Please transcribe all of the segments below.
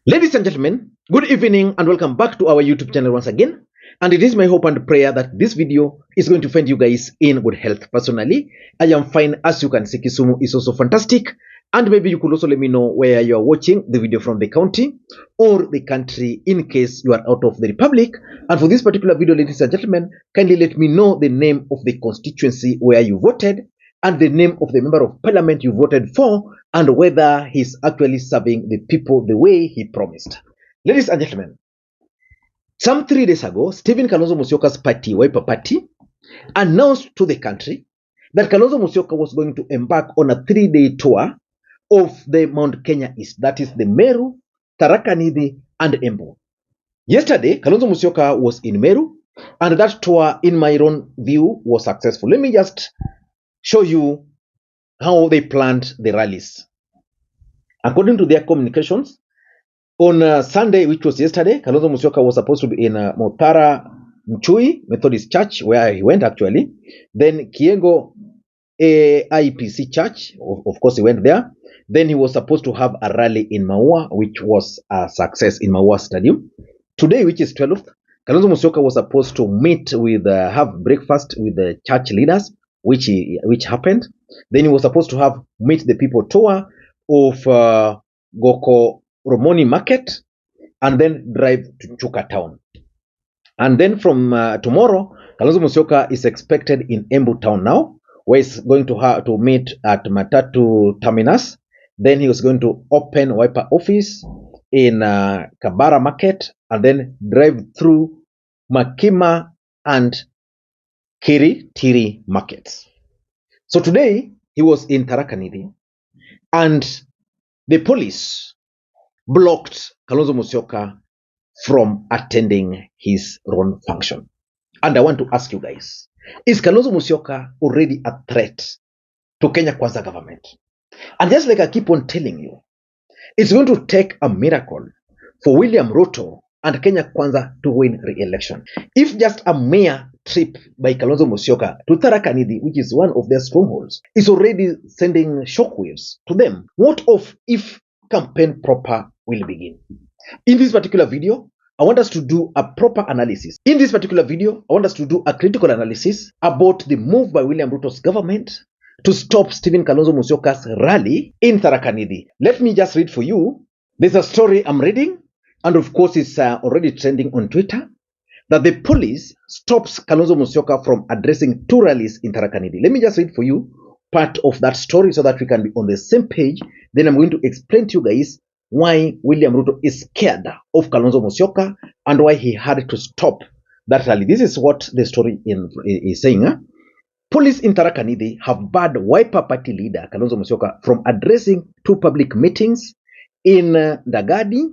Ladies and gentlemen, good evening and welcome back to our YouTube channel once again. And it is my hope and prayer that this video is going to find you guys in good health. Personally, I am fine. As you can see, Kisumu is also fantastic. And maybe you could also let me know where you are watching the video from, the county or the country, in case you are out of the republic. And for this particular video, ladies and gentlemen, kindly let me know the name of the constituency where you voted and the name of the member of parliament you voted for, and whether he's actually serving the people the way he promised. Ladies and gentlemen, some 3 days ago, Stephen Kalonzo Musyoka's party, Wiper Party, announced to the country that Kalonzo Musyoka was going to embark on a 3-day tour of the Mount Kenya East, that is the Meru, Tharaka Nithi, and Embu. Yesterday, Kalonzo Musyoka was in Meru, and that tour, in my own view, was successful. Let me just show you how they planned the rallies. According to their communications, on Sunday, which was yesterday, Kalonzo Musyoka was supposed to be in Motara Nchui Methodist Church, where he went actually. Then Kiengo AIPC Church, of course he went there. Then he was supposed to have a rally in Maua, which was a success in Maua Stadium. Today, which is 12th, Kalonzo Musyoka was supposed to meet with, have breakfast with the church leaders, which happened. Then he was supposed to have meet the people tour of Goko Romoni Market, and then drive to Chuka Town. And then from tomorrow, Kalonzo Musyoka is expected in Embu Town now, where he's going to meet at Matatu Terminus. Then he was going to open Wiper office in Kabara Market, and then drive through Makima and Tiri markets. So today he was in Tharaka Nithi, and the police blocked Kalonzo Musyoka from attending his own function. And I want to ask you guys, is Kalonzo Musyoka already a threat to Kenya Kwanza government? And just like I keep on telling you, it's going to take a miracle for William Ruto and Kenya Kwanza to win re-election. If just a mere trip by Kalonzo Musyoka to Tharaka Nithi, which is one of their strongholds, is already sending shockwaves to them, what of if campaign proper will begin? In this particular video, I want us to do a proper analysis. In this particular video, I want us to do a critical analysis about the move by William Ruto's government to stop Stephen Kalonzo Musyoka's rally in Tharaka Nithi. Let me just read for you. There's a story I'm reading, and of course it's already trending on Twitter, that the police stops Kalonzo Musyoka from addressing 2 rallies in Tharaka Nithi. Let me just read for you part of that story so that we can be on the same page. Then I'm going to explain to you guys why William Ruto is scared of Kalonzo Musyoka and why he had to stop that rally. This is what the story is saying. Police in Tharaka Nithi have barred Wiper Party leader Kalonzo Musyoka from addressing 2 public meetings in Ndagani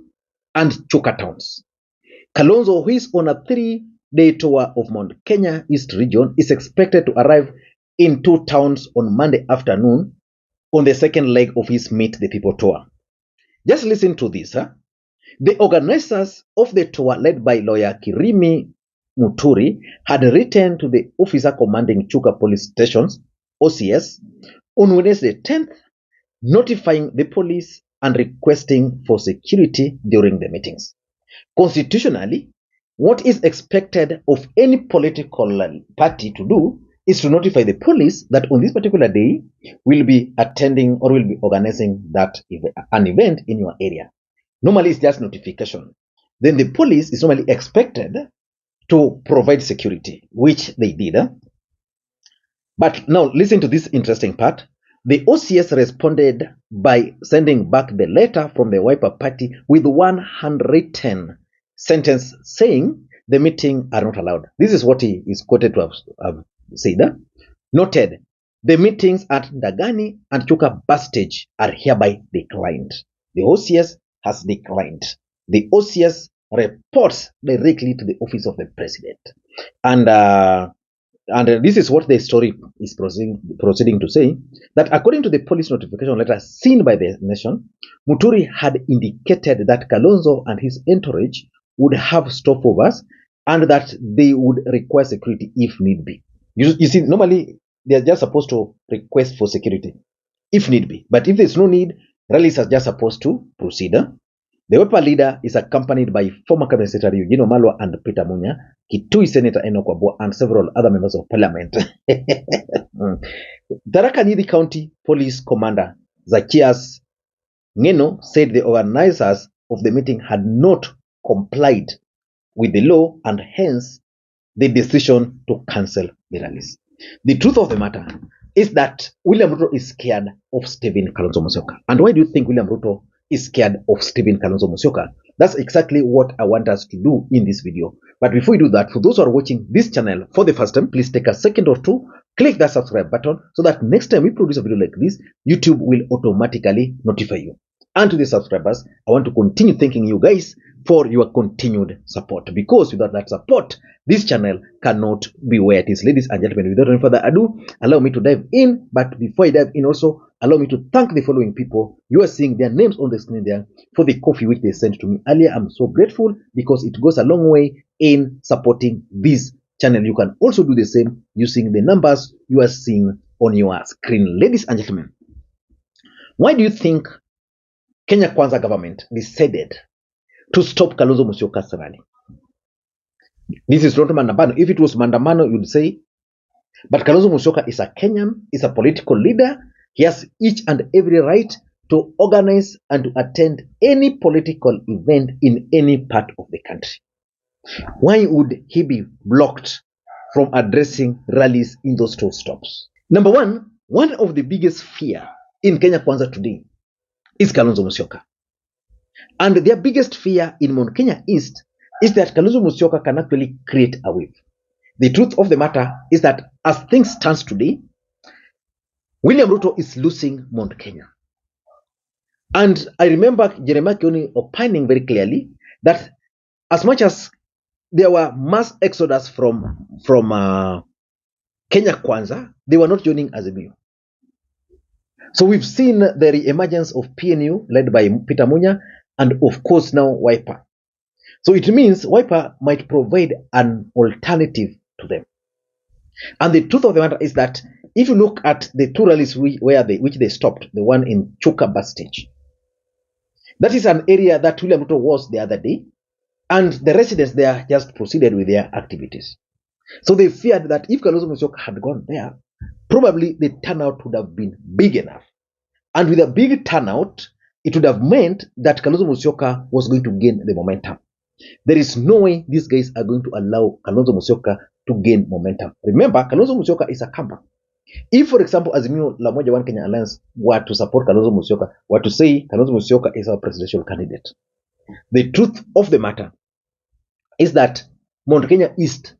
and Chuka Towns. Kalonzo, who is on a 3-day tour of Mount Kenya East region, is expected to arrive in 2 towns on Monday afternoon on the second leg of his Meet the People tour. Just listen to this. The organizers of the tour, led by Lawyer Kirimi Muturi, had written to the officer commanding Chuka police stations, OCS, on Wednesday 10th, notifying the police and requesting for security during the meetings. Constitutionally, what is expected of any political party to do is to notify the police that on this particular day will be attending or will be organizing an event in your area. Normally it's just notification. Then the police is normally expected to provide security, which they did. But now listen to this interesting part. The OCS responded by sending back the letter from the Wiper Party with 1 handwritten sentence saying the meeting are not allowed. This is what he is quoted to have said. Noted, the meetings at Ndagani and Chuka bus stage are hereby declined. The OCS has declined. The OCS reports directly to the office of the president. And this is what the story is proceeding to say, that according to the police notification letter seen by the nation, Muturi had indicated that Kalonzo and his entourage would have stopovers and that they would require security if need be. You see, normally they are just supposed to request for security if need be. But if there's no need, rallies are just supposed to proceed. The Wiper leader is accompanied by former Cabinet Secretary Eugene Wamalwa and Peter Munya, Kitui Senator Enoch Wabua, and several other members of parliament. Tharaka Nithi County Police Commander Zacchaeus Ngeno said the organizers of the meeting had not complied with the law and hence the decision to cancel the rallies. The truth of the matter is that William Ruto is scared of Stephen Kalonzo Musyoka. And why do you think William Ruto is scared of Stephen Kalonzo Musyoka? That's exactly what I want us to do in this video. But before we do that, for those who are watching this channel for the first time, please take a second or two, click that subscribe button so that next time we produce a video like this, YouTube will automatically notify you. And to the subscribers, I want to continue thanking you guys for your continued support, because without that support, this channel cannot be where it is. Ladies and gentlemen, without any further ado, allow me to dive in. But before I dive in also, allow me to thank the following people. You are seeing their names on the screen there for the coffee which they sent to me earlier. I'm so grateful because it goes a long way in supporting this channel. You can also do the same using the numbers you are seeing on your screen. Ladies and gentlemen, why do you think Kenya Kwanza government decided to stop Kalonzo Musyoka's rally? This is not Mandamano. If it was Mandamano, you'd say, but Kalonzo Musyoka is a Kenyan, is a political leader. He has each and every right to organize and to attend any political event in any part of the country. Why would he be blocked from addressing rallies in those two stops? Number one of the biggest fear in Kenya Kwanza today is Kalonzo Musyoka. And their biggest fear in Mount Kenya East is that Kalonzo Musyoka can actually create a wave. The truth of the matter is that as things stand today, William Ruto is losing Mount Kenya. And I remember Jeremiah Kioni opining very clearly that as much as there were mass exodus from Kenya Kwanza, they were not joining Azimio. So we've seen the re-emergence of PNU led by Peter Munya and of course now Wiper. So it means Wiper might provide an alternative to them. And the truth of the matter is that if you look at the two rallies which they stopped, the one in Chuka bus stage, that is an area that William Ruto was the other day, and the residents there just proceeded with their activities. So they feared that if Kalonzo Musyoka had gone there, probably the turnout would have been big enough. And with a big turnout, it would have meant that Kalonzo Musyoka was going to gain the momentum. There is no way these guys are going to allow Kalonzo Musyoka to gain momentum. Remember, Kalonzo Musyoka is a camper. If, for example, Azimio La Moja One Kenya Alliance were to support Kalonzo Musyoka, were to say Kalonzo Musyoka is our presidential candidate, the truth of the matter is that Mount Kenya East,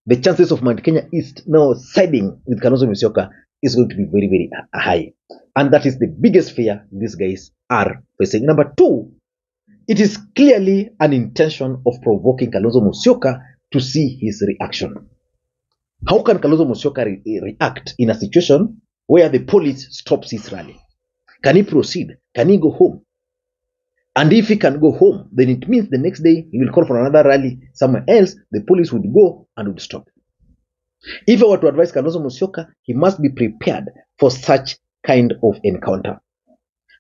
the chances of Mount Kenya East now siding with Kalonzo Musyoka is going to be very, very high. And that is the biggest fear these guys are facing. Number two, it is clearly an intention of provoking Kalonzo Musyoka to see his reaction. How can Kalonzo Musyoka react in a situation where the police stops his rally? Can he proceed? Can he go home? And if he can go home, then it means the next day he will call for another rally somewhere else. The police would go and would stop. If I were to advise Kalonzo Musyoka, he must be prepared for such kind of encounter.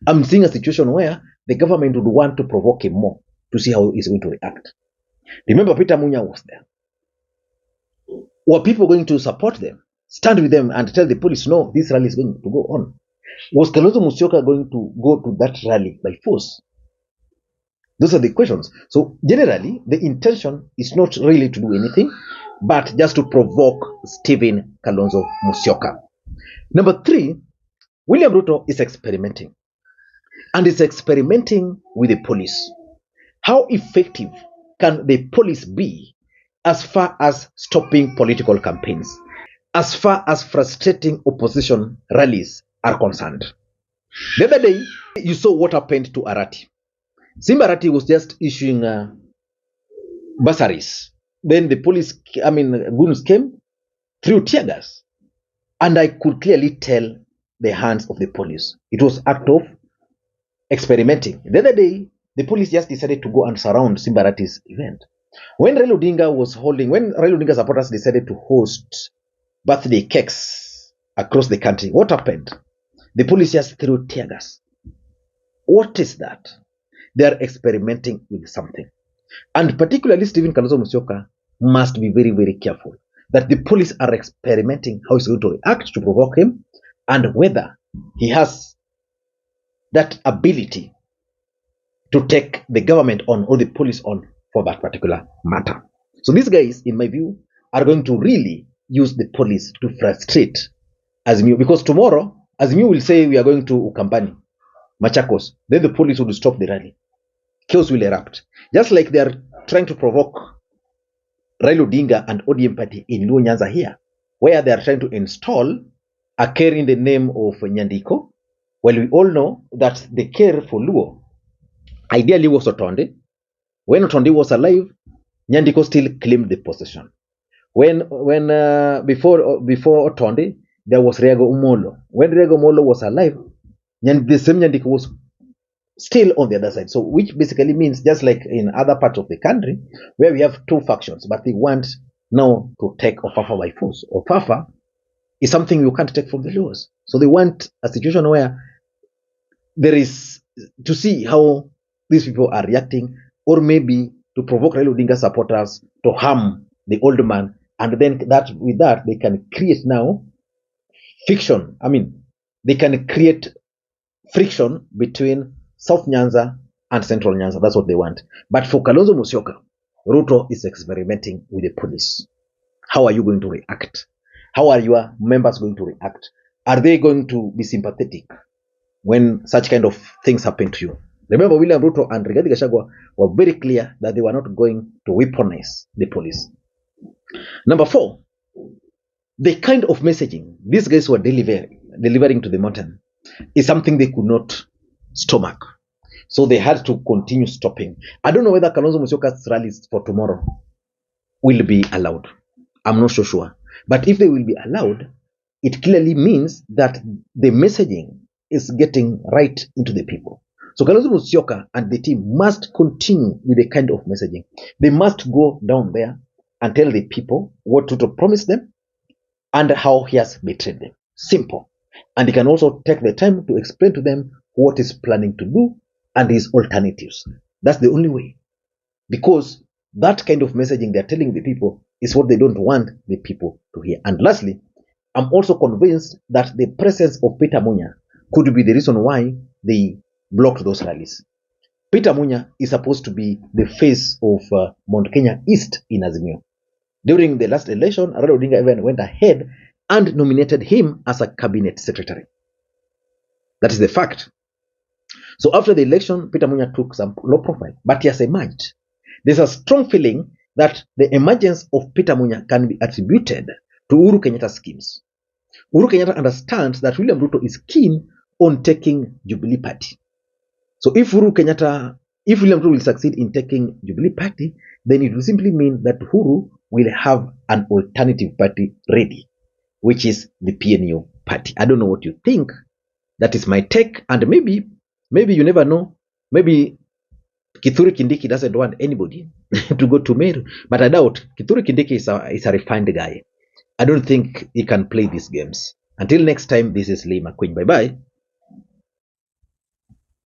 I'm seeing a situation where the government would want to provoke him more to see how he's going to react. Remember, Peter Munya was there. Were people going to support them, stand with them and tell the police, no, this rally is going to go on? Was Kalonzo Musyoka going to go to that rally by force? Those are the questions. So generally, the intention is not really to do anything, but just to provoke Stephen Kalonzo Musyoka. Number three, William Ruto is experimenting. And is experimenting with the police. How effective can the police be as far as stopping political campaigns, as far as frustrating opposition rallies are concerned? The other day, you saw what happened to Arati. Simba Arati was just issuing bursaries. Then the goons came, threw tear gas. And I could clearly tell the hands of the police. It was act of experimenting. The other day, the police just decided to go and surround Simba Arati's event. When Raila Odinga supporters decided to host birthday cakes across the country, what happened? The police just threw tear gas. What is that? They are experimenting with something. And particularly Stephen Kalonzo Musyoka must be very, very careful that the police are experimenting how he's going to react to provoke him and whether he has that ability to take the government on or the police on for that particular matter. So these guys, in my view, are going to really use the police to frustrate Azimio, because tomorrow Azimio will say we are going to Ukambani, Machakos. Then the police will stop the rally. Chaos will erupt. Just like they are trying to provoke Raila Odinga and ODM party in Luo Nyanza here, where they are trying to install a care in the name of Nyandiko. Well, we all know that the care for Luo ideally was Otonde. When Otonde was alive, Nyandiko still claimed the possession. Before Otonde, there was Riego Umolo. When Riego Umolo was alive, the same Nyandiko was still on the other side. So, which basically means just like in other parts of the country, where we have two factions, but they want now to take Ofafa by force. Ofafa is something you can't take from the Luos. So they want a situation where there is to see how these people are reacting, or maybe to provoke Raila Odinga supporters to harm the old man, and then with that they can create now fiction. I mean, they can create friction between South Nyanza and Central Nyanza. That's what they want. But for Kalonzo Musyoka, Ruto is experimenting with the police. How are you going to react? How are your members going to react? Are they going to be sympathetic when such kind of things happen to you? Remember, William Ruto and Rigathi Gachagua were very clear that they were not going to weaponize the police. Number 4, the kind of messaging these guys were delivering to the mountain is something they could not stomach. So they had to continue stopping. I don't know whether Kalonzo Musyoka's rallies for tomorrow will be allowed. I'm not so sure. But if they will be allowed, it clearly means that the messaging is getting right into the people. So Kalonzo Musyoka and the team must continue with the kind of messaging. They must go down there and tell the people what Ruto promised them and how he has betrayed them. Simple. And he can also take the time to explain to them what he's planning to do and his alternatives. That's the only way. Because that kind of messaging they're telling the people is what they don't want the people to hear. And lastly, I'm also convinced that the presence of Peter Munya could be the reason why they blocked those rallies. Peter Munya is supposed to be the face of Mount Kenya East in Azimio. During the last election, Raila Odinga even went ahead and nominated him as a cabinet secretary. That is the fact. So after the election, Peter Munya took some low profile, but he has emerged. There's a strong feeling that the emergence of Peter Munya can be attributed to Uhuru Kenyatta's schemes. Uhuru Kenyatta understands that William Ruto is keen on taking Jubilee Party. So if William Ruto will succeed in taking Jubilee Party, then it will simply mean that Uhuru will have an alternative party ready, which is the PNU party. I don't know what you think. That is my take, and maybe you never know. Maybe Kithure Kindiki doesn't want anybody to go to Meru, but I doubt. Kithure Kindiki is a refined guy. I don't think he can play these games. Until next time, this is Lee Makwiny. Bye-bye.